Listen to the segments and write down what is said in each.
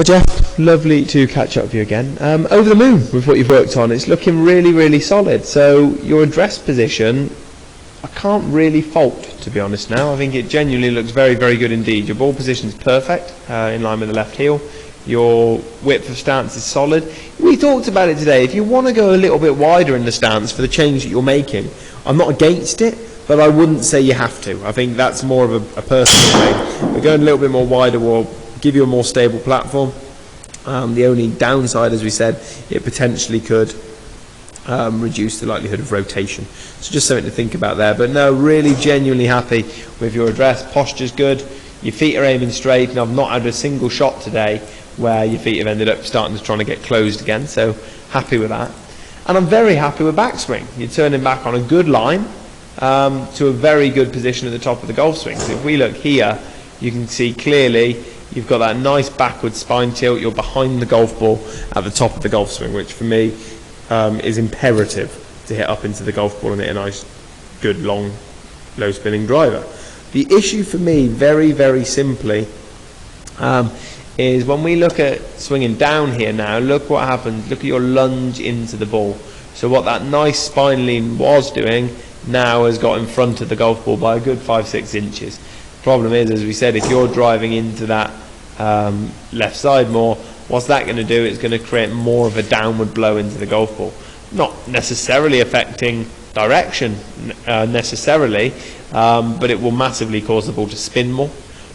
Well, Jeff, lovely to catch up with you again. Over the moon with what you've worked on. It's looking really, really solid. So your address position, I can't really fault, to be honest now. I think it genuinely looks very, very good indeed. Your ball position is perfect, in line with the left heel. Your width of stance is solid. We talked about it today. If you want to go a little bit wider in the stance for the change that you're making, I'm not against it, but I wouldn't say you have to. I think that's more of a personal thing. But going a little bit more wider will give you a more stable platform. The only downside, as we said, it potentially could reduce the likelihood of rotation. So just something to think about there. But no, really genuinely happy with your address. Posture's good. Your feet are aiming straight, and I've not had a single shot today where your feet have ended up starting to trying to get closed again. So happy with that. And I'm very happy with backswing. You're turning back on a good line to a very good position at the top of the golf swing. So if we look here, you can see clearly you've got that nice backward spine tilt. You're behind the golf ball at the top of the golf swing, which for me is imperative to hit up into the golf ball and hit a nice, good, long, low spinning driver. The issue for me, very, very simply, is when we look at swinging down here now, look what happens. Look at your lunge into the ball. So what that nice spine lean was doing now has got in front of the golf ball by a good 5-6 inches. The problem is, as we said, if you're driving into that left side more, what's that going to do? It's going to create more of a downward blow into the golf ball. Not necessarily affecting direction necessarily, but it will massively cause the ball to spin more.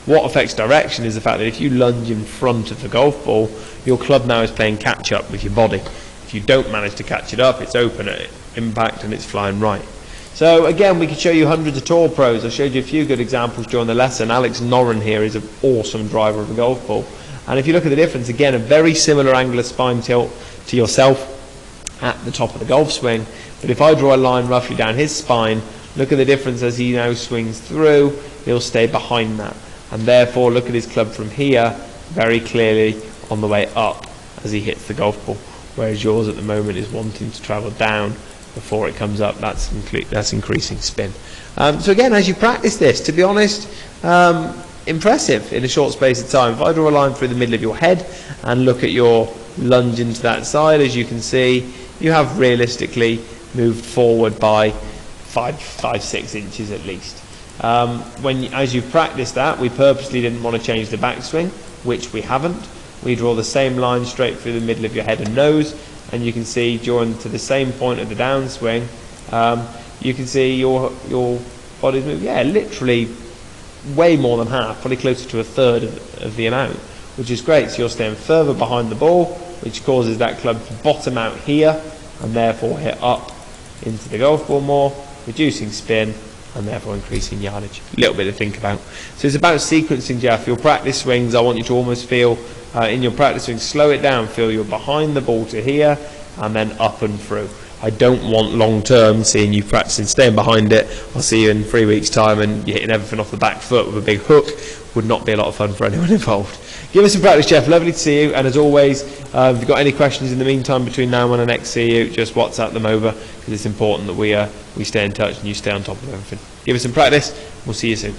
What affects direction is the fact that if you lunge in front of the golf ball, your club now is playing catch up with your body. If you don't manage to catch it up, it's open at impact and it's flying right. So again, we could show you hundreds of tour pros. I showed you a few good examples during the lesson. Alex Noren here is an awesome driver of a golf ball. And if you look at the difference, again, a very similar angle of spine tilt to yourself at the top of the golf swing. But if I draw a line roughly down his spine, look at the difference as he now swings through, he'll stay behind that. And therefore, look at his club from here, very clearly on the way up as he hits the golf ball. Whereas yours at the moment is wanting to travel down before it comes up. That's increasing spin. So again, as you practice this, to be honest, impressive in a short space of time. If I draw a line through the middle of your head and look at your lunge into that side, as you can see, you have realistically moved forward by 5-6 inches at least. As you practice that, we purposely didn't want to change the backswing, which we haven't. We draw the same line straight through the middle of your head and nose, and you can see during to the same point of the downswing, you can see your body's moved, literally way more than half, probably closer to a third of the amount, which is great. So you're staying further behind the ball, which causes that club to bottom out here and therefore hit up into the golf ball more, reducing spin and therefore increasing yardage. A little bit to think about. So it's about sequencing, Jeff. Your practice swings, I want you to almost feel in your practice swings, slow it down, feel you're behind the ball to here and then up and through. I don't want long term seeing you practicing staying behind it. I'll see you in 3 weeks time and you're hitting everything off the back foot with a big hook. Would not be a lot of fun for anyone involved. Give us some practice, Jeff. Lovely to see you, and as always, if you've got any questions in the meantime between now and when I next see you, just WhatsApp them over, because it's important that we stay in touch and you stay on top of everything. Give us some practice. We'll see you soon.